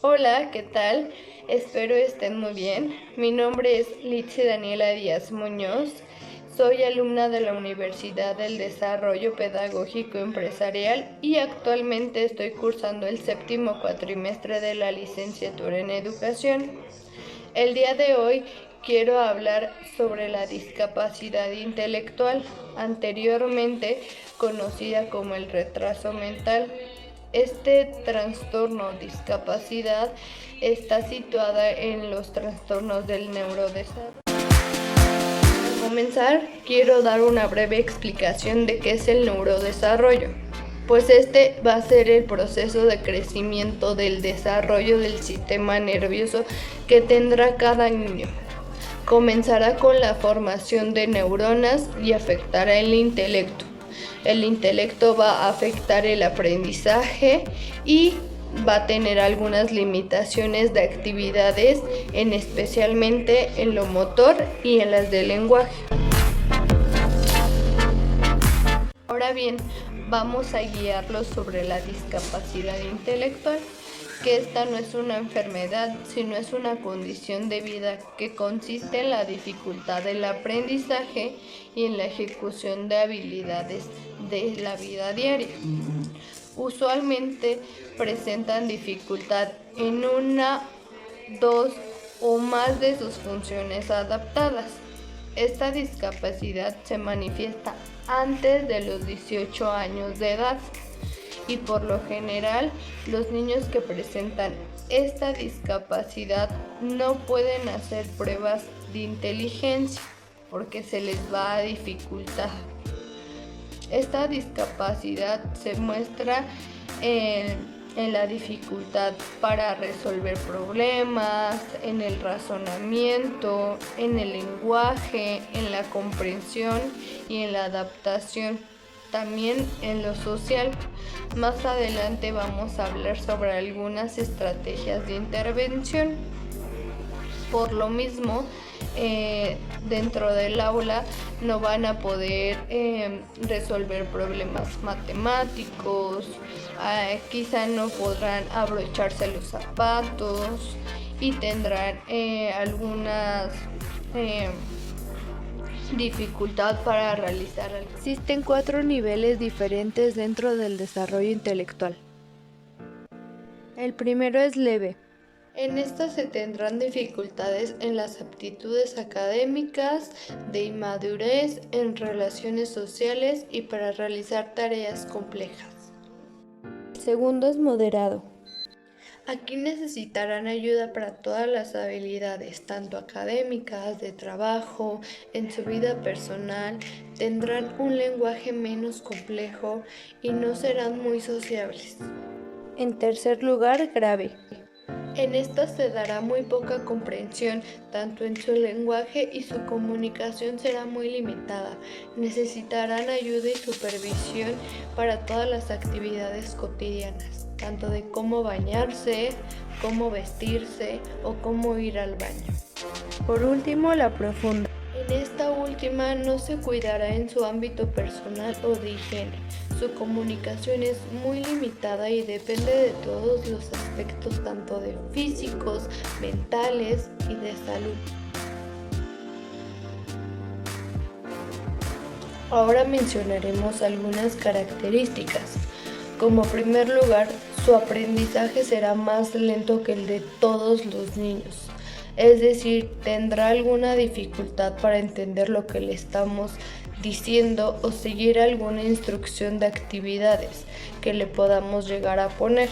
Hola, ¿qué tal? Espero estén muy bien. Mi nombre es Litsi Daniela Díaz Muñoz. Soy alumna de la Universidad del Desarrollo Pedagógico Empresarial y actualmente estoy cursando el séptimo cuatrimestre de la licenciatura en Educación. El día de hoy quiero hablar sobre la discapacidad intelectual, anteriormente conocida como el retraso mental. Este trastorno o discapacidad está situada en los trastornos del neurodesarrollo. Para comenzar, quiero dar una breve explicación de qué es el neurodesarrollo. Pues este va a ser el proceso de crecimiento del desarrollo del sistema nervioso que tendrá cada niño. Comenzará con la formación de neuronas y afectará el intelecto. El intelecto va a afectar el aprendizaje y va a tener algunas limitaciones de actividades, especialmente en lo motor y en las del lenguaje. Ahora bien, vamos a guiarlos sobre la discapacidad intelectual, que esta no es una enfermedad, sino es una condición de vida que consiste en la dificultad del aprendizaje y en la ejecución de habilidades de la vida diaria. Usualmente presentan dificultad en una, dos o más de sus funciones adaptadas. Esta discapacidad se manifiesta antes de los 18 años de edad y por lo general los niños que presentan esta discapacidad no pueden hacer pruebas de inteligencia porque se les va a dificultar. Esta discapacidad se muestra en la dificultad para resolver problemas, en el razonamiento, en el lenguaje, en la comprensión y en la adaptación, también en lo social. Más adelante vamos a hablar sobre algunas estrategias de intervención. Por lo mismo, dentro del aula no van a poder resolver problemas matemáticos, quizá no podrán abrocharse los zapatos y tendrán algunas dificultad para realizar. Existen 4 niveles diferentes dentro del desarrollo intelectual. El primero es leve. En esta se tendrán dificultades en las aptitudes académicas, de inmadurez, en relaciones sociales y para realizar tareas complejas. El segundo es moderado. Aquí necesitarán ayuda para todas las habilidades, tanto académicas, de trabajo, en su vida personal, tendrán un lenguaje menos complejo y no serán muy sociables. En tercer lugar, grave. En esta se dará muy poca comprensión, tanto en su lenguaje y su comunicación será muy limitada. Necesitarán ayuda y supervisión para todas las actividades cotidianas, tanto de cómo bañarse, cómo vestirse o cómo ir al baño. Por último, la profunda. En esta última no se cuidará en su ámbito personal o de higiene. Su comunicación es muy limitada y depende de todos los aspectos, tanto de físicos, mentales y de salud. Ahora mencionaremos algunas características. Como primer lugar, su aprendizaje será más lento que el de todos los niños. Es decir, tendrá alguna dificultad para entender lo que le estamos diciendo o seguir alguna instrucción de actividades que le podamos llegar a poner.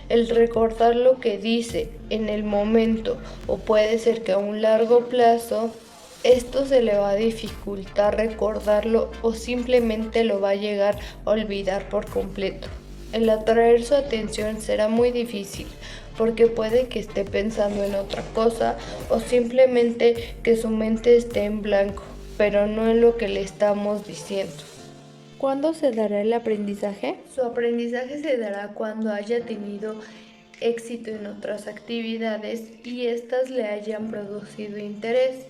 El recordar lo que dice en el momento o puede ser que a un largo plazo, esto se le va a dificultar recordarlo o simplemente lo va a llegar a olvidar por completo. El atraer su atención será muy difícil porque puede que esté pensando en otra cosa o simplemente que su mente esté en blanco, pero no en lo que le estamos diciendo. ¿Cuándo se dará el aprendizaje? Su aprendizaje se dará cuando haya tenido éxito en otras actividades y éstas le hayan producido interés.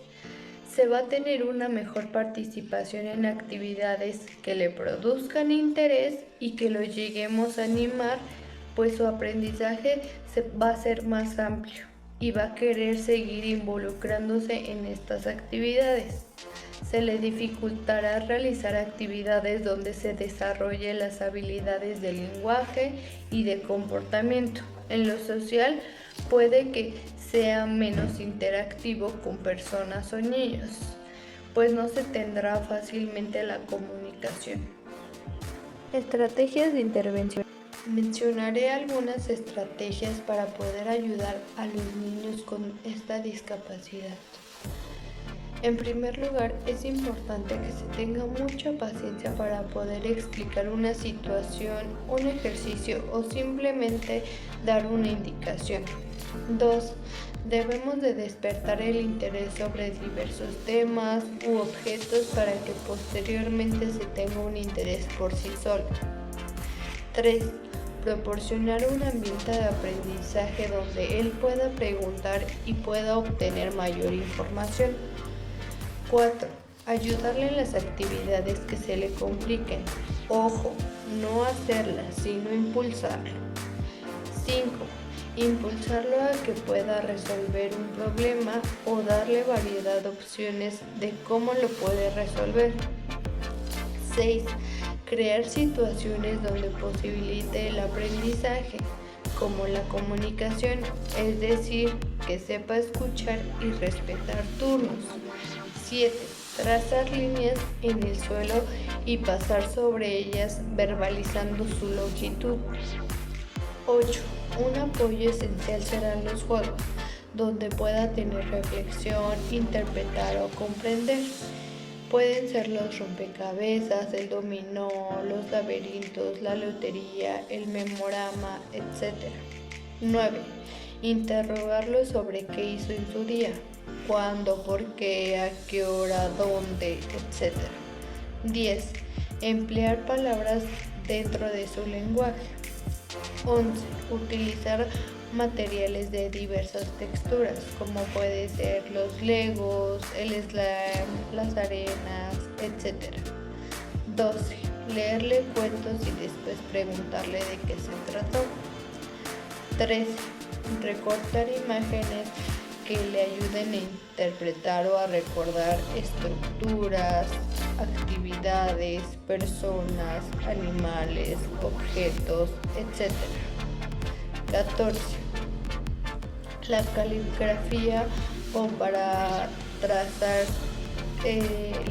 Se va a tener una mejor participación en actividades que le produzcan interés y que lo lleguemos a animar pues su aprendizaje va a ser más amplio y va a querer seguir involucrándose en estas actividades. Se le dificultará realizar actividades donde se desarrolle las habilidades de lenguaje y de comportamiento. En lo social puede que sea menos interactivo con personas o niños, pues no se tendrá fácilmente la comunicación. Estrategias de intervención. Mencionaré algunas estrategias para poder ayudar a los niños con esta discapacidad. En primer lugar, es importante que se tenga mucha paciencia para poder explicar una situación, un ejercicio o simplemente dar una indicación. 2. Debemos de despertar el interés sobre diversos temas u objetos para que posteriormente se tenga un interés por sí solo. 3. Proporcionar un ambiente de aprendizaje donde él pueda preguntar y pueda obtener mayor información. 4. Ayudarle en las actividades que se le compliquen. Ojo, no hacerlas, sino impulsarlo. 5. Impulsarlo a que pueda resolver un problema o darle variedad de opciones de cómo lo puede resolver. 6. Crear situaciones donde posibilite el aprendizaje, como la comunicación, es decir, que sepa escuchar y respetar turnos. 7. Trazar líneas en el suelo y pasar sobre ellas verbalizando su longitud. 8. Un apoyo esencial serán los juegos, donde pueda tener reflexión, interpretar o comprender. Pueden ser los rompecabezas, el dominó, los laberintos, la lotería, el memorama, etc. 9. Interrogarlo sobre qué hizo en su día, cuándo, por qué, a qué hora, dónde, etc. 10. Emplear palabras dentro de su lenguaje. 11. Utilizar materiales de diversas texturas, como puede ser los legos, el slime, las arenas, etc. 12. Leerle cuentos y después preguntarle de qué se trató. 13. Recortar imágenes que le ayuden a interpretar o a recordar estructuras, actividades, personas, animales, objetos, etc. 14. La caligrafía o para trazar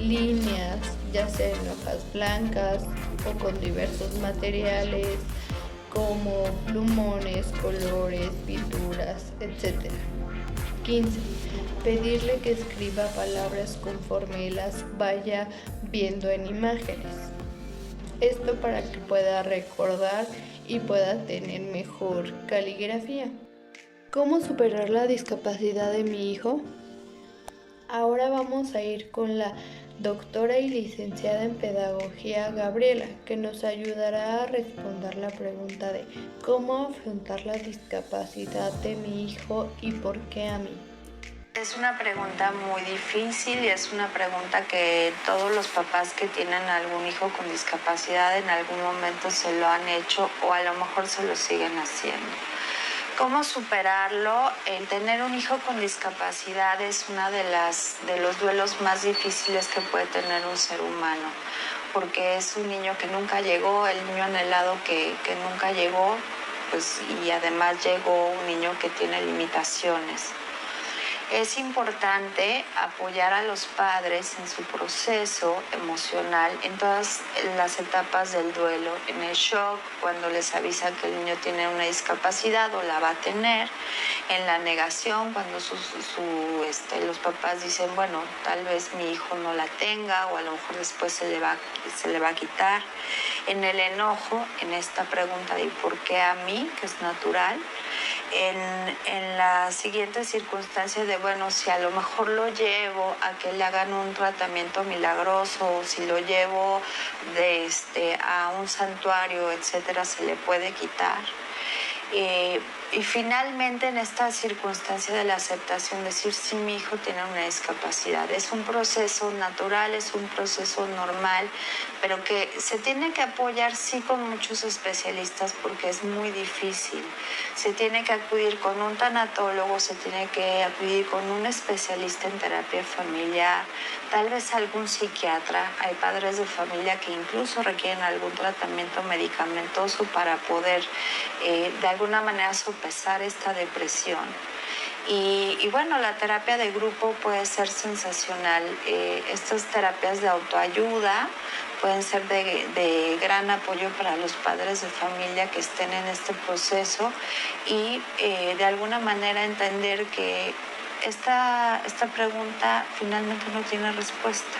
líneas, ya sea en hojas blancas o con diversos materiales como plumones, colores, pinturas, etc. 15. Pedirle que escriba palabras conforme las vaya viendo en imágenes. Esto para que pueda recordar y pueda tener mejor caligrafía. ¿Cómo superar la discapacidad de mi hijo? Ahora vamos a ir con la doctora y licenciada en pedagogía Gabriela, que nos ayudará a responder la pregunta de cómo afrontar la discapacidad de mi hijo y por qué a mí. Es una pregunta muy difícil y es una pregunta que todos los papás que tienen algún hijo con discapacidad en algún momento se lo han hecho o a lo mejor se lo siguen haciendo. ¿Cómo superarlo? El tener un hijo con discapacidad es uno de los duelos más difíciles que puede tener un ser humano, porque es un niño que nunca llegó, el niño anhelado que nunca llegó, pues, y además llegó un niño que tiene limitaciones. Es importante apoyar a los padres en su proceso emocional, en todas las etapas del duelo, en el shock, cuando les avisan que el niño tiene una discapacidad o la va a tener, en la negación, cuando los papás dicen, bueno, tal vez mi hijo no la tenga o a lo mejor después se le va a quitar, en el enojo, en esta pregunta de ¿por qué a mí?, que es natural, en la siguiente circunstancia de, bueno, si a lo mejor lo llevo a que le hagan un tratamiento milagroso, o si lo llevo a un santuario, etcétera, se le puede quitar. Y finalmente en esta circunstancia de la aceptación, decir si mi hijo tiene una discapacidad. Es un proceso natural, es un proceso normal, pero que se tiene que apoyar sí con muchos especialistas porque es muy difícil. Se tiene que acudir con un tanatólogo, se tiene que acudir con un especialista en terapia familiar, tal vez algún psiquiatra. Hay padres de familia que incluso requieren algún tratamiento medicamentoso para poder de alguna manera sopesar esta depresión. Y bueno, la terapia de grupo puede ser sensacional. Estas terapias de autoayuda pueden ser de gran apoyo para los padres de familia que estén en este proceso y de alguna manera entender que esta pregunta finalmente no tiene respuesta.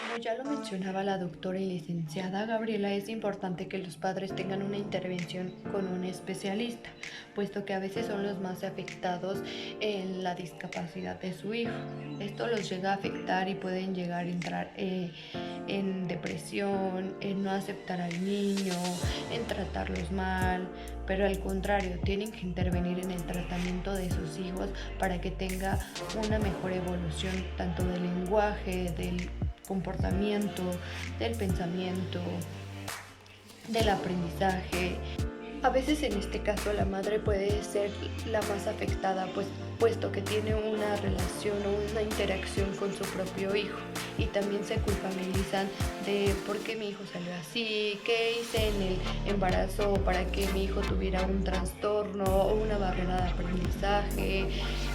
Como ya lo mencionaba la doctora y licenciada Gabriela, es importante que los padres tengan una intervención con un especialista, puesto que a veces son los más afectados en la discapacidad de su hijo. Esto los llega a afectar y pueden llegar a entrar en depresión, en no aceptar al niño, en tratarlos mal, pero al contrario, tienen que intervenir en el tratamiento de sus hijos para que tenga una mejor evolución tanto del lenguaje, del comportamiento, del pensamiento, del aprendizaje. A veces en este caso la madre puede ser la más afectada, puesto que tiene una relación o una interacción con su propio hijo y también se culpabilizan de por qué mi hijo salió así, qué hice en el embarazo para que mi hijo tuviera un trastorno o una barrera de aprendizaje,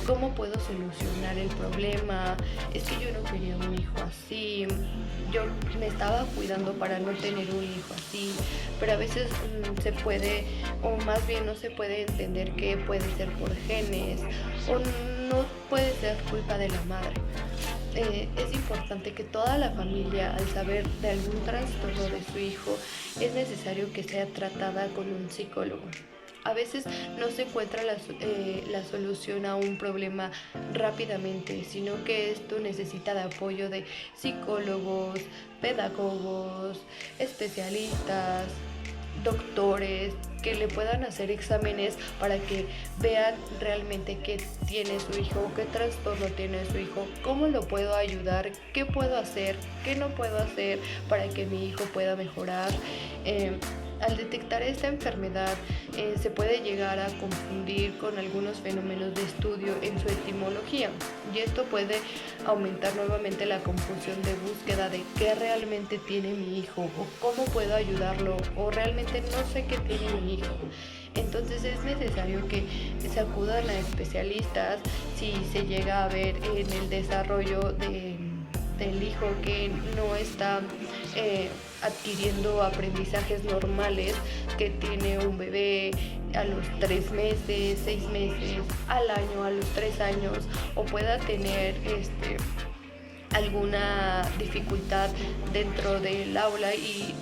cómo puedo solucionar el problema, es que yo no quería un hijo así, yo me estaba cuidando para no tener un hijo así, pero a veces se puede, o más bien no se puede entender que puede ser por genes o no puede ser culpa de la madre. Es importante que toda la familia, al saber de algún trastorno de su hijo, es necesario que sea tratada con un psicólogo. A veces no se encuentra la solución a un problema rápidamente, sino que esto necesita de apoyo de psicólogos, pedagogos, especialistas, doctores que le puedan hacer exámenes para que vean realmente qué tiene su hijo, qué trastorno tiene su hijo, cómo lo puedo ayudar, qué puedo hacer, qué no puedo hacer para que mi hijo pueda mejorar. Al detectar esta enfermedad se puede llegar a confundir con algunos fenómenos de estudio en su etimología y esto puede aumentar nuevamente la confusión de búsqueda de qué realmente tiene mi hijo o cómo puedo ayudarlo o realmente no sé qué tiene mi hijo. Entonces es necesario que se acudan a especialistas si se llega a ver en el desarrollo del hijo que no está adquiriendo aprendizajes normales que tiene un bebé a los 3 meses, 6 meses, al año, a los 3 años, o pueda tener alguna dificultad dentro del aula y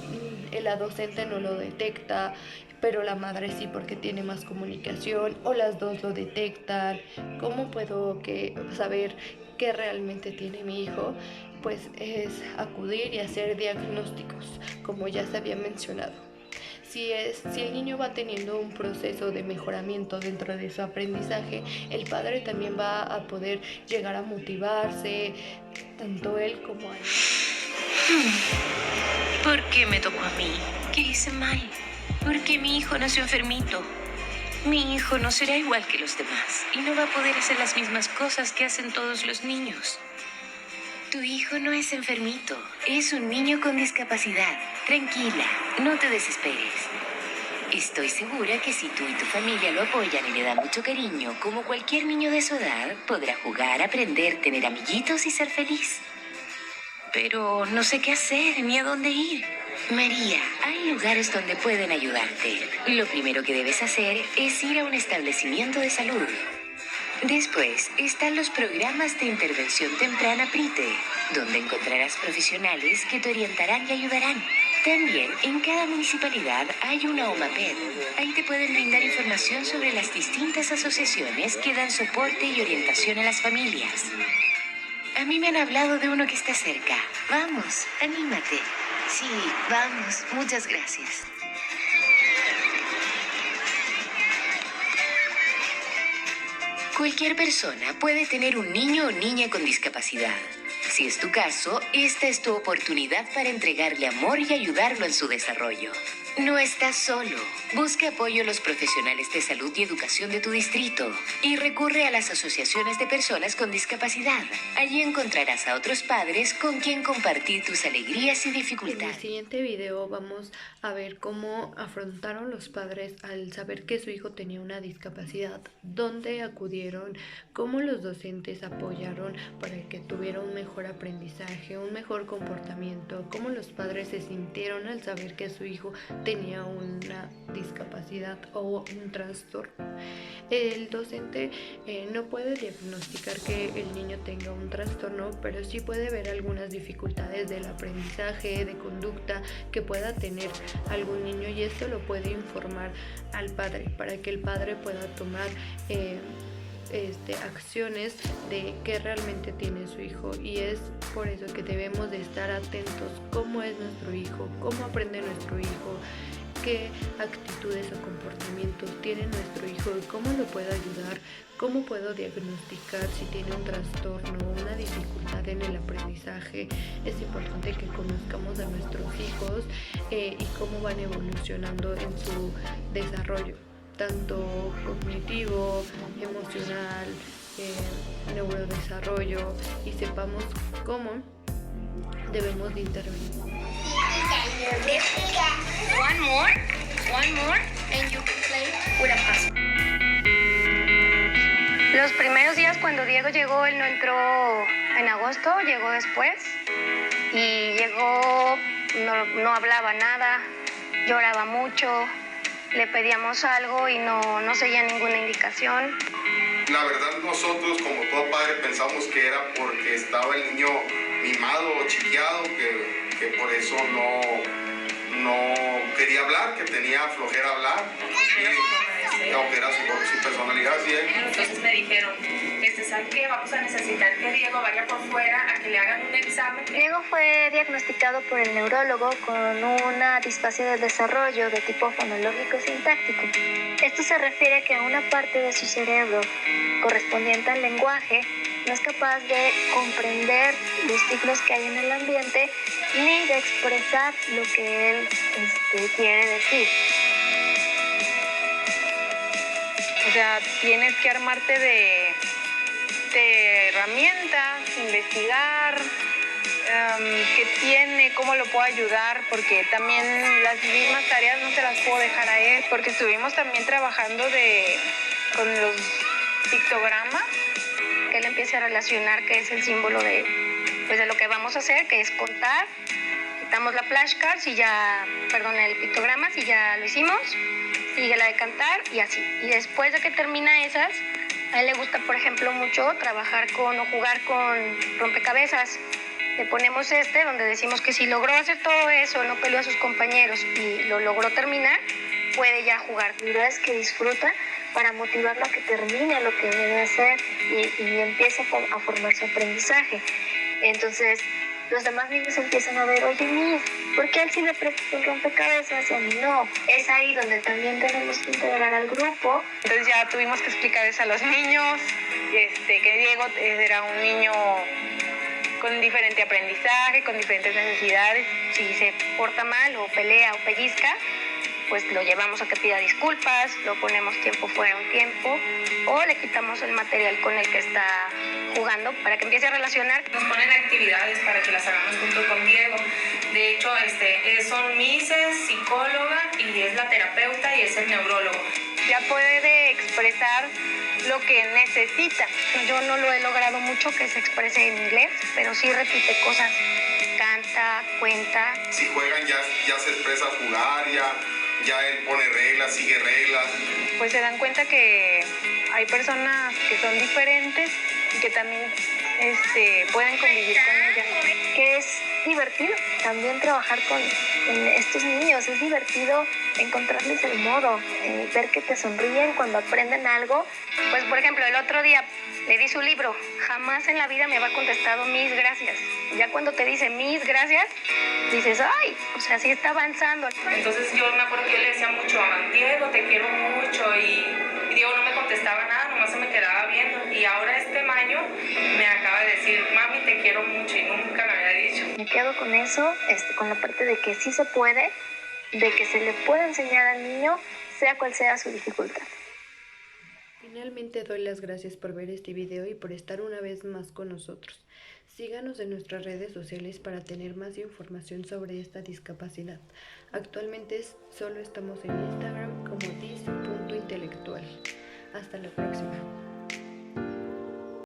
la docente no lo detecta, pero la madre sí porque tiene más comunicación, o las dos lo detectan. ¿Cómo puedo saber qué realmente tiene mi hijo? Pues es acudir y hacer diagnósticos, como ya se había mencionado. Si el niño va teniendo un proceso de mejoramiento dentro de su aprendizaje, el padre también va a poder llegar a motivarse, tanto él como él. ¿Por qué me tocó a mí? ¿Qué hice mal? ¿Por qué mi hijo nació enfermito? Mi hijo no será igual que los demás y no va a poder hacer las mismas cosas que hacen todos los niños. Tu hijo no es enfermito, es un niño con discapacidad. Tranquila, no te desesperes. Estoy segura que si tú y tu familia lo apoyan y le dan mucho cariño, como cualquier niño de su edad, podrá jugar, aprender, tener amiguitos y ser feliz. Pero no sé qué hacer ni a dónde ir. María, hay lugares donde pueden ayudarte. Lo primero que debes hacer es ir a un establecimiento de salud. Después están los programas de intervención temprana PRITE, donde encontrarás profesionales que te orientarán y ayudarán. También en cada municipalidad hay una OMAPED. Ahí te pueden brindar información sobre las distintas asociaciones que dan soporte y orientación a las familias. A mí me han hablado de uno que está cerca. Vamos, anímate. Sí, vamos. Muchas gracias. Cualquier persona puede tener un niño o niña con discapacidad. Si es tu caso, esta es tu oportunidad para entregarle amor y ayudarlo en su desarrollo. No estás solo. Busca apoyo en los profesionales de salud y educación de tu distrito y recurre a las asociaciones de personas con discapacidad. Allí encontrarás a otros padres con quien compartir tus alegrías y En dificultades. el siguiente video vamos a ver cómo afrontaron los padres al saber que su hijo tenía una discapacidad, dónde acudieron, cómo los docentes apoyaron para que tuviera un mejor aprendizaje, un mejor comportamiento, cómo los padres se sintieron al saber que su hijo tenía una discapacidad o un trastorno. El docente no puede diagnosticar que el niño tenga un trastorno, pero sí puede ver algunas dificultades del aprendizaje, de conducta que pueda tener algún niño, y esto lo puede informar al padre para que el padre pueda tomar acciones de qué realmente tiene su hijo. Y es por eso que debemos de estar atentos cómo es nuestro hijo, cómo aprende nuestro hijo, qué actitudes o comportamientos tiene nuestro hijo y cómo lo puedo ayudar, cómo puedo diagnosticar si tiene un trastorno o una dificultad en el aprendizaje. Es importante que conozcamos a nuestros hijos y cómo van evolucionando en su desarrollo, tanto cognitivo, emocional, neurodesarrollo, y sepamos cómo debemos de intervenir. One more, and you can play with a puzzle. Los primeros días cuando Diego llegó, él no entró en agosto, llegó después y llegó, no hablaba nada, lloraba mucho, le pedíamos algo y no seguía ninguna indicación. La verdad, nosotros como todo padre pensamos que era porque estaba el niño mimado o chiqueado, que por eso no quería hablar, que tenía flojera hablar, aunque era su personalidad, ¿sí? Entonces me dijeron, ¿sabes qué? Vamos a necesitar que Diego vaya por fuera a que le hagan un examen. Diego fue diagnosticado por el neurólogo con una displasia del desarrollo de tipo fonológico sintáctico. Esto se refiere a que una parte de su cerebro correspondiente al lenguaje no es capaz de comprender los signos que hay en el ambiente ni de expresar lo que él quiere decir. O sea, tienes que armarte de herramientas, investigar qué tiene, cómo lo puedo ayudar, porque también las mismas tareas no se las puedo dejar a él, porque estuvimos también trabajando con los pictogramas. Que él empiece a relacionar que es el símbolo de lo que vamos a hacer, que es contar. Quitamos la flashcard, el pictograma, si ya lo hicimos, sigue la de cantar y así. Y después de que termina esas, a él le gusta, por ejemplo, mucho trabajar o jugar con rompecabezas. Le ponemos donde decimos que si logró hacer todo eso, no peleó a sus compañeros y lo logró terminar, puede ya jugar. La verdad es que disfruta para motivarlo a que termine lo que debe hacer y empiece a formar su aprendizaje. Entonces, los demás niños empiezan a ver, oye, Miss, ¿por qué a él sí le prestas un rompecabezas y a mí no? Es ahí donde también tenemos que integrar al grupo. Entonces ya tuvimos que explicar eso a los niños, que Diego era un niño con diferente aprendizaje, con diferentes necesidades. Si se porta mal o pelea o pellizca, pues lo llevamos a que pida disculpas, lo ponemos tiempo fuera un tiempo o le quitamos el material con el que está jugando para que empiece a relacionar. Nos ponen actividades para que las hagamos junto con Diego. De hecho, son Mises, psicóloga, y es la terapeuta y es el neurólogo. Ya puede expresar lo que necesita. Yo no lo he logrado mucho que se exprese en inglés, pero sí repite cosas, canta, cuenta. Si juegan ya se expresa jugar, ya él pone reglas, sigue reglas. Pues se dan cuenta que hay personas que son diferentes y que también pueden convivir con ellas. Que es divertido también trabajar con estos niños, es divertido encontrarles el modo, ver que te sonríen cuando aprenden algo. Pues por ejemplo, el otro día le di su libro, jamás en la vida me había contestado Miss, gracias. Ya cuando te dice Miss, gracias, dices, ay, o sea, sí está avanzando. Entonces yo me acuerdo que yo le decía mucho a Diego, te quiero mucho, y Diego no me contestaba nada, nomás se me quedaba viendo. Me quedo con eso, con la parte de que sí se puede, de que se le puede enseñar al niño, sea cual sea su dificultad. Finalmente doy las gracias por ver este video y por estar una vez más con nosotros. Síganos en nuestras redes sociales para tener más información sobre esta discapacidad. Actualmente solo estamos en Instagram